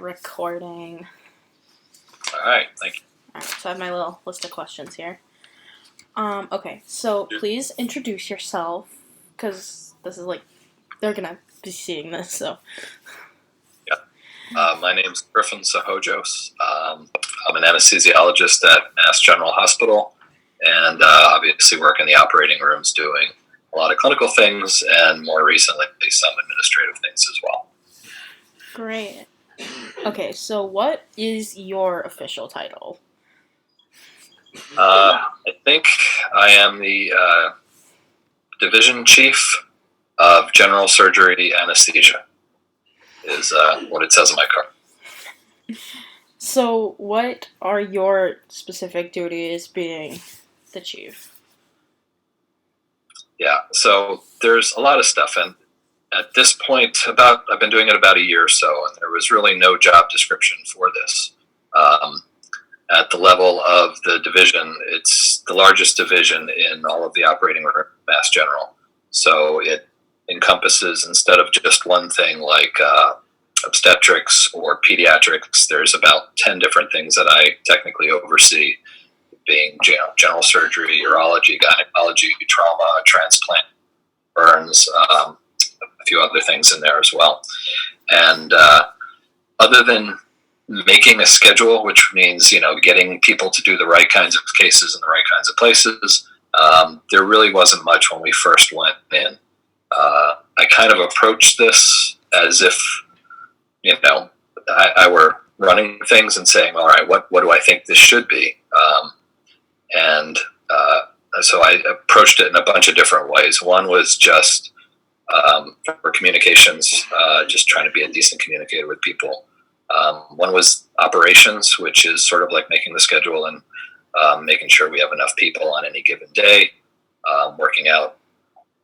Recording. All right, thank you. All right, so I have my little list of questions here. Okay, so please introduce yourself, because this is they're gonna be seeing this, so. My name's Triffin Psyhojos. I'm an anesthesiologist at Mass General Hospital, and obviously work in the operating rooms doing a lot of clinical things, and more recently some administrative things as well. Great. Okay, so what is your official title? I think I am the division chief of general surgery anesthesia, is what it says on my card. So what are your specific duties being the chief? Yeah, so there's a lot of stuff, and at this point, I've been doing it about a year or so, and there was really no job description for this. At the level of the division, it's the largest division in all of the operating room, Mass General. So it encompasses, instead of just one thing like obstetrics or pediatrics, there's about 10 different things that I technically oversee, being general surgery, urology, gynecology, trauma, transplant, burns, a few other things in there as well. And other than making a schedule, which means, getting people to do the right kinds of cases in the right kinds of places, there really wasn't much when we first went in. I kind of approached this as if, I were running things and saying, all right, what do I think this should be? So I approached it in a bunch of different ways. One was just for communications, just trying to be a decent communicator with people. One was operations, which is sort of like making the schedule and making sure we have enough people on any given day, working out,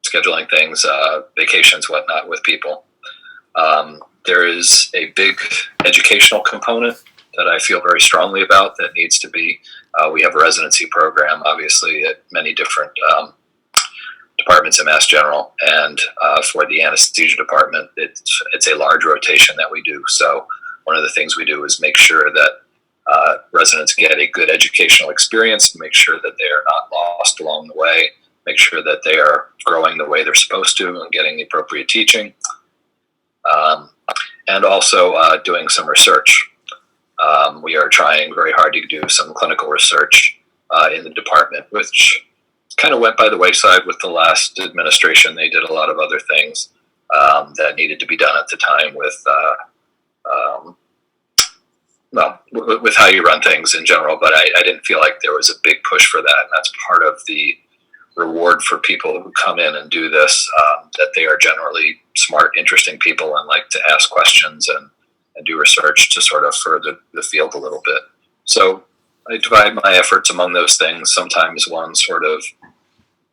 scheduling things, vacations, whatnot with people. There is a big educational component that I feel very strongly about that needs to be. We have a residency program, obviously, at many different departments in Mass General, and for the anesthesia department, it's a large rotation that we do. So one of the things we do is make sure that residents get a good educational experience, make sure that they are not lost along the way, make sure that they are growing the way they're supposed to and getting the appropriate teaching, and also doing some research. We are trying very hard to do some clinical research in the department, which kind of went by the wayside with the last administration. They did a lot of other things that needed to be done at the time with with how you run things in general, but I didn't feel like there was a big push for that, and that's part of the reward for people who come in and do this, that they are generally smart, interesting people and like to ask questions and do research to sort of further the field a little bit. So I divide my efforts among those things. Sometimes one sort of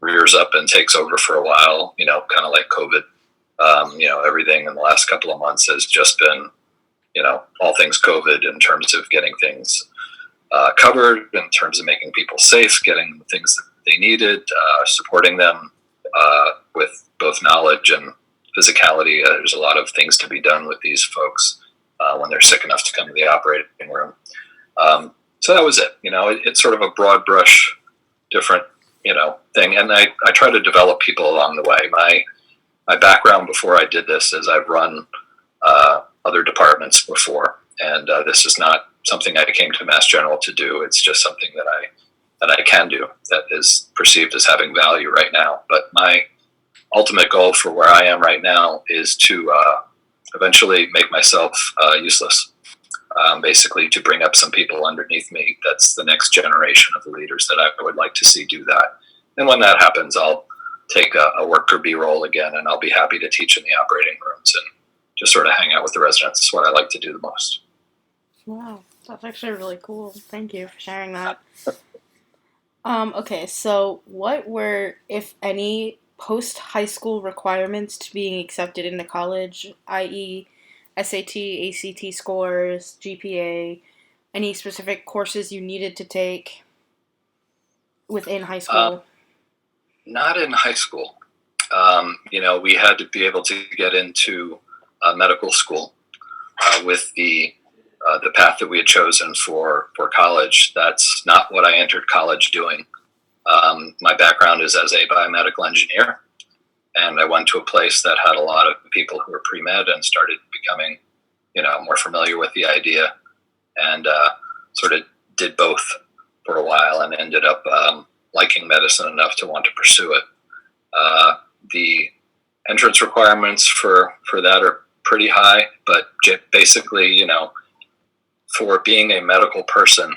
rears up and takes over for a while, kind of like COVID. Everything in the last couple of months has just been, all things COVID in terms of getting things covered, in terms of making people safe, getting the things that they needed, supporting them with both knowledge and physicality. There's a lot of things to be done with these folks when they're sick enough to come to the operating room. So that was it. It's sort of a broad brush, different, thing. And I try to develop people along the way. My background before I did this is I've run other departments before, and this is not something I came to Mass General to do. It's just something that I can do that is perceived as having value right now. But my ultimate goal for where I am right now is to eventually make myself useless. Basically to bring up some people underneath me. That's the next generation of the leaders that I would like to see do that. And when that happens, I'll take a worker bee role again, and I'll be happy to teach in the operating rooms and just sort of hang out with the residents. It's what I like to do the most. Wow, that's actually really cool. Thank you for sharing that. Okay, so what were, if any, post-high school requirements to being accepted into college, i.e., SAT, ACT scores, GPA, any specific courses you needed to take within high school? Not in high school. We had to be able to get into medical school with the the path that we had chosen for college. That's not what I entered college doing. My background is as a biomedical engineer, and I went to a place that had a lot of people who were pre-med and started becoming, more familiar with the idea, and sort of did both for a while and ended up liking medicine enough to want to pursue it. The entrance requirements for that are pretty high, but basically, for being a medical person,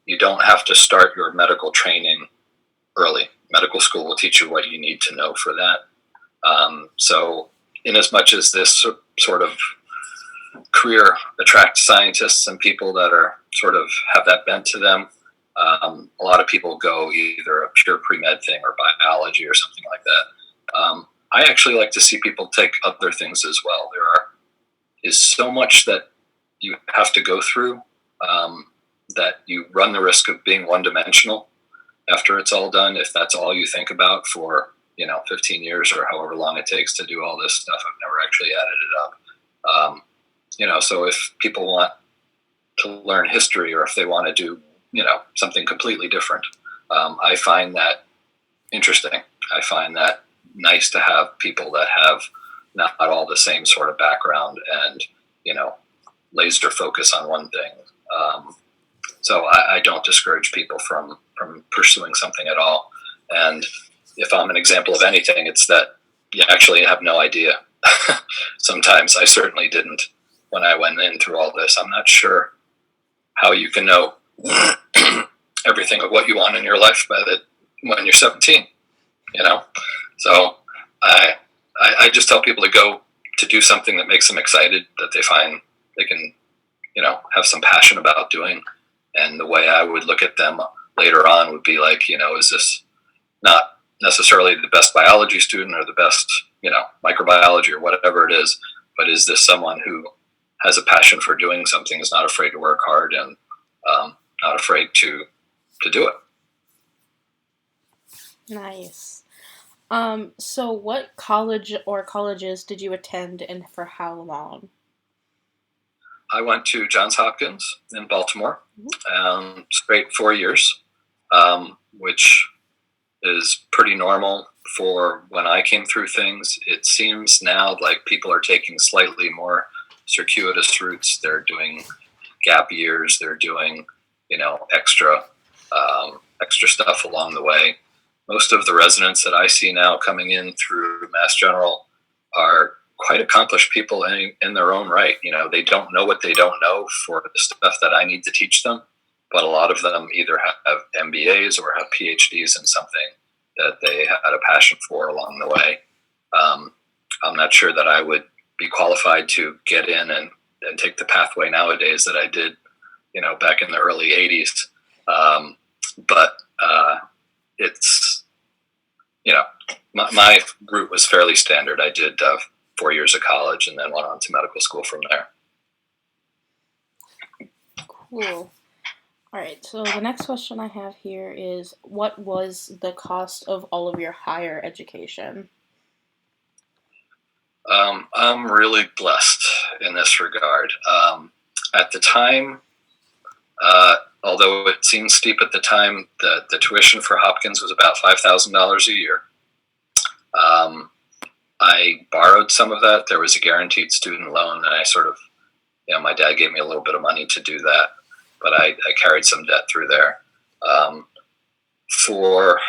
you don't have to start your medical training early. Medical school will teach you what you need to know for that. So in as much as this sort of career attracts scientists and people that are sort of have that bent to them, a lot of people go either a pure pre-med thing or biology or something like that. I actually like to see people take other things as well. There is so much that you have to go through that you run the risk of being one-dimensional after it's all done. If that's all you think about for 15 years or however long it takes to do all this stuff, I've never actually added it up. So if people want to learn history or if they want to do something completely different, I find that interesting. I find that nice to have people that have not all the same sort of background and laser focus on one thing. So I don't discourage people from pursuing something at all. And if I'm an example of anything, it's that you actually have no idea. Sometimes I certainly didn't when I went in through all this. I'm not sure how you can know everything of what you want in your life when you're 17. So I just tell people to go to do something that makes them excited, that they find they can have some passion about doing. And the way I would look at them later on would be like, is this not necessarily the best biology student or the best microbiology or whatever it is, but is this someone who has a passion for doing something, is not afraid to work hard, and not afraid to do it. Nice. So what college or colleges did you attend and for how long? I went to Johns Hopkins in Baltimore, straight 4 years, which is pretty normal for when I came through things. It seems now like people are taking slightly more circuitous routes. They're doing gap years. They're doing, extra stuff along the way. Most of the residents that I see now coming in through Mass General are quite accomplished people in their own right. They don't know what they don't know for the stuff that I need to teach them, but a lot of them either have MBAs or have PhDs in something that they had a passion for along the way. I'm not sure that I would be qualified to get in and take the pathway nowadays that I did, back in the early 80s. But it's, my route was fairly standard. I did 4 years of college and then went on to medical school from there. Cool. All right, so the next question I have here is, what was the cost of all of your higher education? I'm really blessed in this regard. At the time, although it seemed steep at the time, the tuition for Hopkins was about $5,000 a year. I borrowed some of that. There was a guaranteed student loan, and I sort of, my dad gave me a little bit of money to do that, but I carried some debt through there. For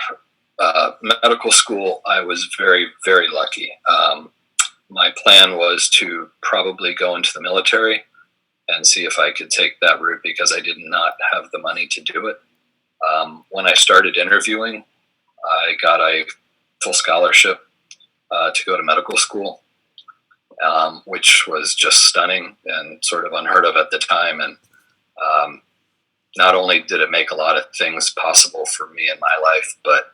medical school, I was very, very lucky. My plan was to probably go into the military and see if I could take that route because I did not have the money to do it. When I started interviewing, I got a full scholarship to go to medical school, which was just stunning and sort of unheard of at the time. And not only did it make a lot of things possible for me in my life, but,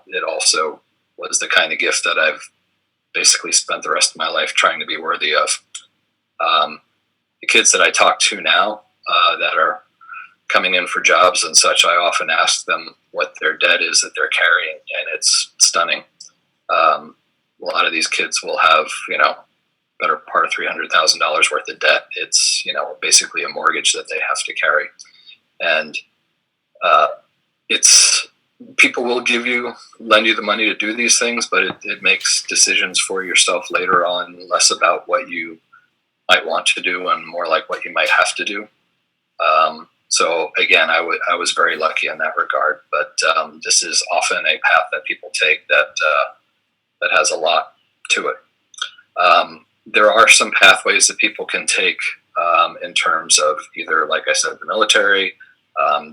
it also was the kind of gift that I've basically spent the rest of my life trying to be worthy of. The kids that I talk to now that are coming in for jobs and such, I often ask them what their debt is that they're carrying, and it's stunning. A lot of these kids will have, better part of $300,000 worth of debt. It's, basically a mortgage that they have to carry. And it's people will lend you the money to do these things, but it makes decisions for yourself later on less about what you might want to do and more like what you might have to do. So again, I was very lucky in that regard, but this is often a path that people take that has a lot to it. There are some pathways that people can take in terms of either, like I said, the military.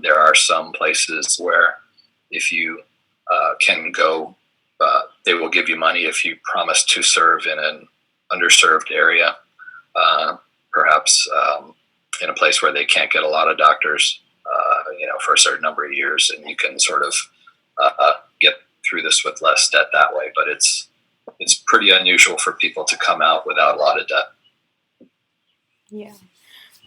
There are some places where if you can go, they will give you money if you promise to serve in an underserved area, perhaps in a place where they can't get a lot of doctors, for a certain number of years, and you can sort of get through this with less debt that way. But it's pretty unusual for people to come out without a lot of debt. Yeah,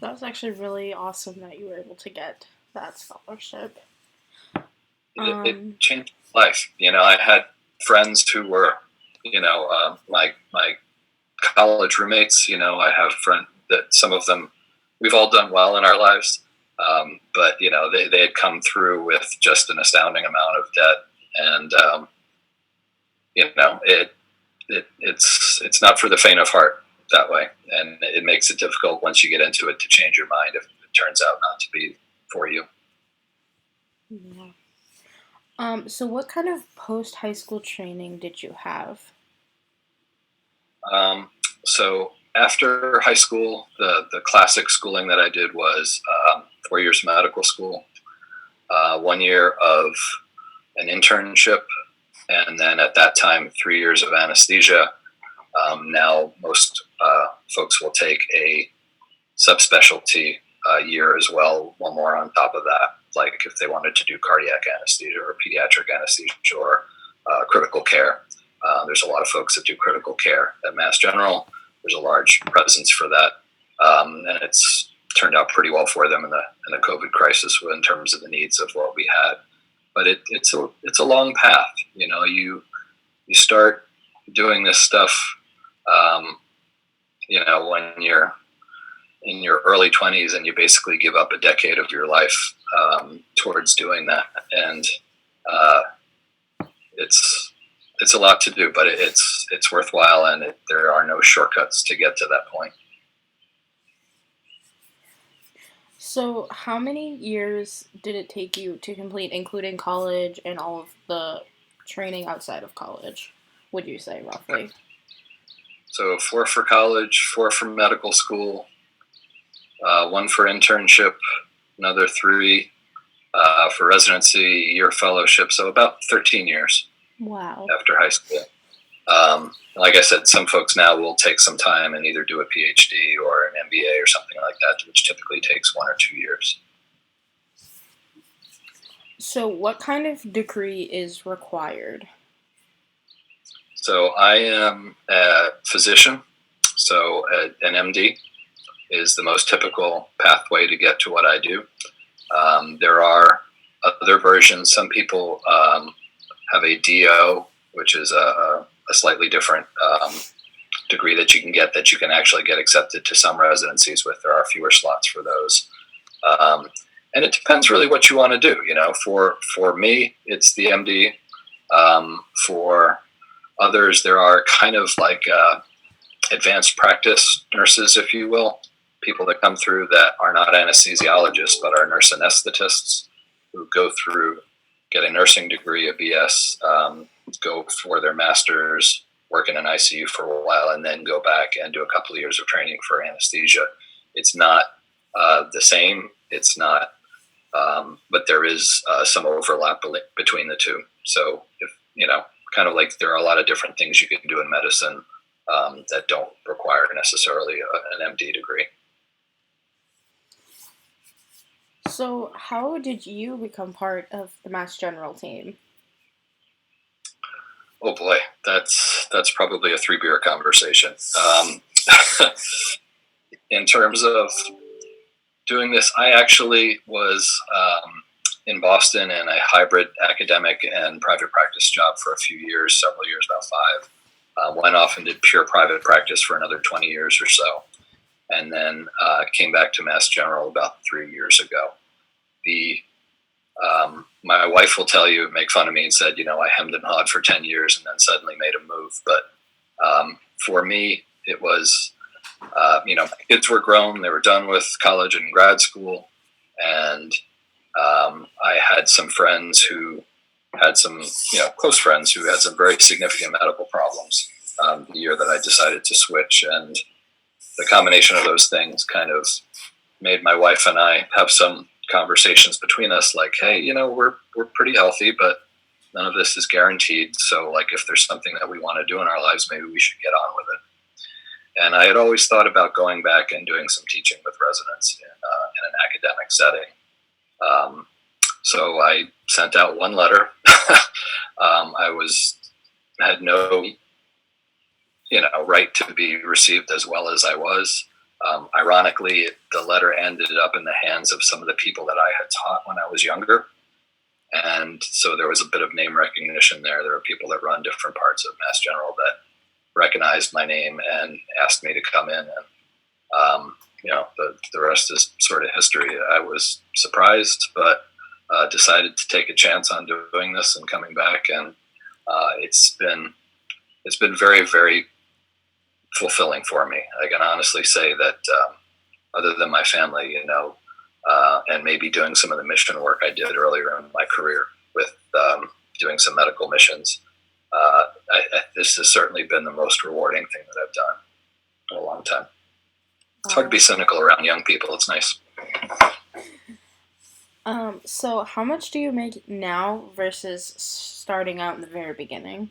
that was actually really awesome that you were able to get that scholarship. It changed my life. I had friends who were, my college roommates. I have friends that some of them, we've all done well in our lives, but they had come through with just an astounding amount of debt, and it's not for the faint of heart that way, and it makes it difficult once you get into it to change your mind if it turns out not to be for you. Yeah. So what kind of post-high school training did you have? So after high school, the classic schooling that I did was 4 years of medical school, 1 year of an internship, and then at that time, 3 years of anesthesia. Now most folks will take a subspecialty year as well, one more on top of that, like if they wanted to do cardiac anesthesia or pediatric anesthesia or critical care. There's a lot of folks that do critical care at Mass General. There's a large presence for that, and it's turned out pretty well for them in the COVID crisis in terms of the needs of what we had. But it's a long path. You start doing this stuff, when you're in your early 20s, and you basically give up a decade of your life towards doing that, and it's a lot to do, but it's worthwhile, and there are no shortcuts to get to that point. So how many years did it take you to complete, including college and all of the training outside of college, would you say, roughly? So 4 for college, 4 for medical school, 1 for internship, another 3 for residency, year fellowship. So about 13 years. Wow. After high school. Like I said, some folks now will take some time and either do a PhD or an MBA or something like that, which typically takes 1 or 2 years. So what kind of degree is required? So I am a physician. So an MD is the most typical pathway to get to what I do. There are other versions. Some people have a DO, which is a slightly different degree that you can get, that you can actually get accepted to some residencies with. There are fewer slots for those. And it depends really what you want to do. For me, it's the MD. For others, there are kind of like advanced practice nurses, if you will, people that come through that are not anesthesiologists, but are nurse anesthetists who go through, get a nursing degree, a BS, go for their master's, work in an ICU for a while, and then go back and do a couple of years of training for anesthesia. It's not the same. It's not, but there is some overlap between the two. So if, kind of like there are a lot of different things you can do in medicine that don't require necessarily an MD degree. So how did you become part of the Mass General team? Oh boy, that's probably a 3-beer conversation. In terms of doing this, I actually was in Boston in a hybrid academic and private practice job for a few years, several years, about 5. went off and did pure private practice for another 20 years or so, and then came back to Mass General about 3 years ago. My wife will tell you, make fun of me and said, I hemmed and hawed for 10 years and then suddenly made a move. But for me, it was, my kids were grown, they were done with college and grad school. And I had some friends who had some, close friends who had some very significant medical problems the year that I decided to switch. And the combination of those things kind of made my wife and I have some conversations between us, like, hey, we're pretty healthy, but none of this is guaranteed. So, like, if there's something that we want to do in our lives, maybe we should get on with it. And I had always thought about going back and doing some teaching with residents in an academic setting. So I sent out one letter. I had no, right to be received as well as I was. Ironically, the letter ended up in the hands of some of the people that I had taught when I was younger. And so there was a bit of name recognition there. There were people that run different parts of Mass General that recognized my name and asked me to come in. And, the rest is sort of history. I was surprised, but decided to take a chance on doing this and coming back. And it's been very, very fulfilling for me. I can honestly say that other than my family, and maybe doing some of the mission work I did earlier in my career with doing some medical missions, this has certainly been the most rewarding thing that I've done in a long time. It's hard to be cynical around young people. It's nice. So how much do you make now versus starting out in the very beginning?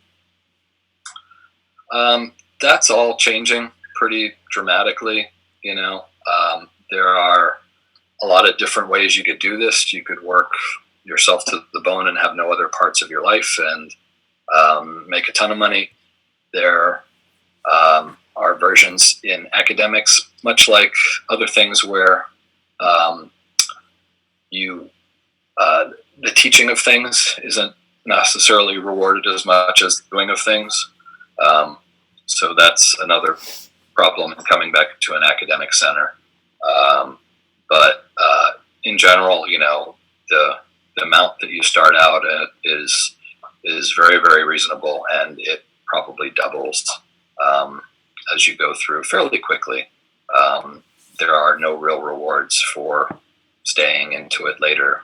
That's all changing pretty dramatically. There are a lot of different ways you could do this. You could work yourself to the bone and have no other parts of your life and make a ton of money. There are versions in academics, much like other things, where the teaching of things isn't necessarily rewarded as much as the doing of things. So that's another problem in coming back to an academic center. But in general, the amount that you start out at is very, very reasonable, and it probably doubles as you go through fairly quickly. There are no real rewards for staying into it later,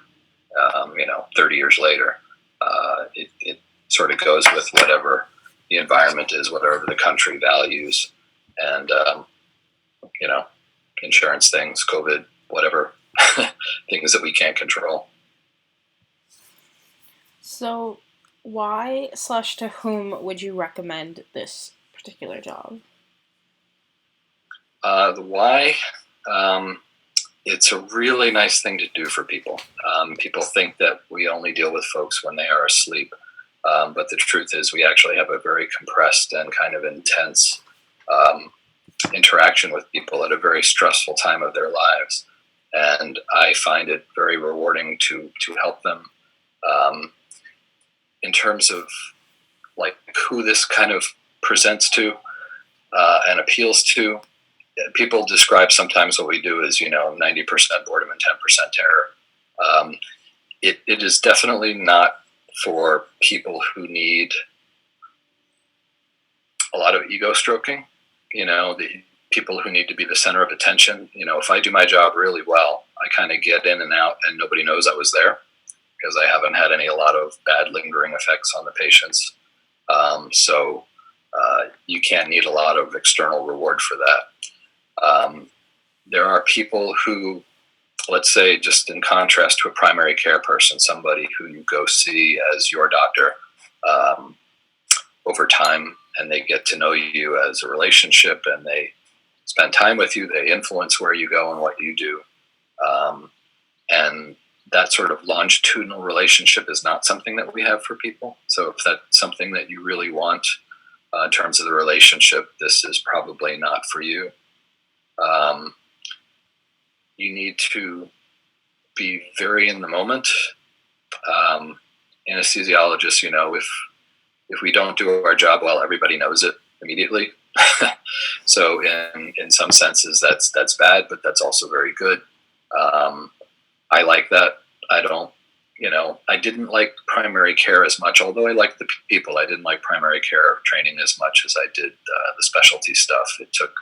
30 years later. It sort of goes with whatever the environment is, whatever the country values, and, insurance things, COVID, whatever, things that we can't control. So why/to whom would you recommend this particular job? The why, it's a really nice thing to do for people. People think that we only deal with folks when they are asleep. But the truth is we actually have a very compressed and kind of intense interaction with people at a very stressful time of their lives. And I find it very rewarding to help them. In terms of like who this kind of presents to and appeals to, people describe sometimes what we do as, 90% boredom and 10% terror. It is definitely not for people who need a lot of ego stroking, the people who need to be the center of attention. If I do my job really well, I kind of get in and out and nobody knows I was there because I haven't had a lot of bad lingering effects on the patients. So you can't need a lot of external reward for that. There are people who, let's say, just in contrast to a primary care person, somebody who you go see as your doctor over time, and they get to know you as a relationship, and they spend time with you, they influence where you go and what you do. And that sort of longitudinal relationship is not something that we have for people. So if that's something that you really want in terms of the relationship, this is probably not for you. You need to be very in the moment. Anesthesiologists, if we don't do our job well, everybody knows it. immediately. So in some senses, that's bad, but that's also very good. I like that. I don't, I didn't like primary care as much, although I liked the people. I didn't like primary care training as much as I did the specialty stuff. It took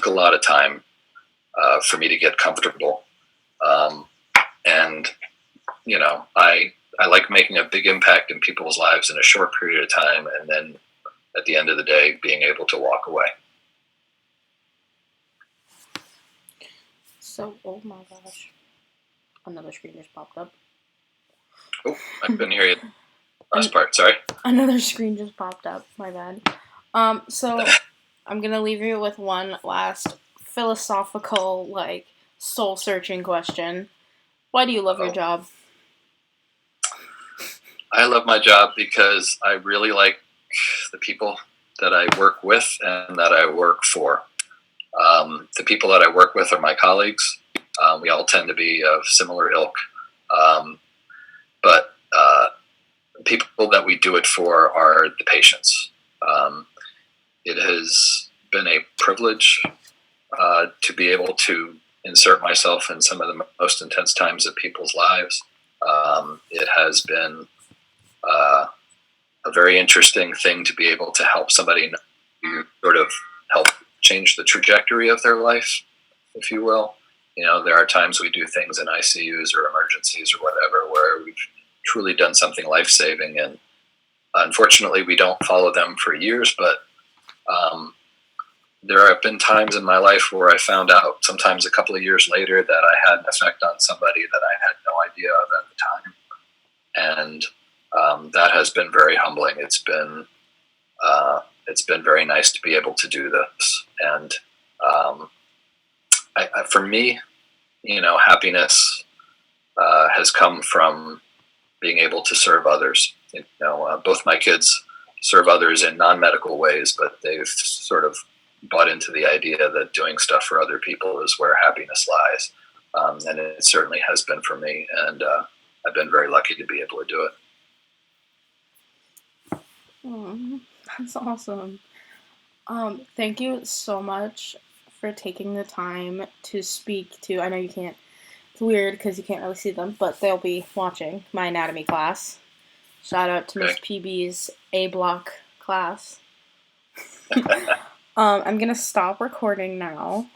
a lot of time for me to get comfortable. And I like making a big impact in people's lives in a short period of time, and then at the end of the day, being able to walk away. So, oh my gosh, another screen just popped up. Oh, I couldn't hear you. Last part, sorry. Another screen just popped up. My bad. So I'm gonna leave you with one last philosophical, like soul-searching question. Why do you love your job? I love my job because I really like the people that I work with and that I work for. The people that I work with are my colleagues. We all tend to be of similar ilk. But the people that we do it for are the patients. It has been a privilege to be able to insert myself in some of the most intense times of people's lives. It has been a very interesting thing to be able to help somebody sort of help change the trajectory of their life, if you will. There are times we do things in ICUs or emergencies or whatever where we've truly done something life-saving, and unfortunately we don't follow them for years, but there have been times in my life where I found out sometimes a couple of years later that I had an effect on somebody that I had no idea of at the time. And that has been very humbling. It's been very nice to be able to do this. And for me, happiness has come from being able to serve others. Both my kids serve others in non-medical ways, but they've sort of bought into the idea that doing stuff for other people is where happiness lies. And it certainly has been for me. And I've been very lucky to be able to do it. Oh, that's awesome. Thank you so much for taking the time to speak to. I know you can't. It's weird because you can't really see them, but they'll be watching my anatomy class. Shout out to Miss PB's A block class. I'm gonna stop recording now.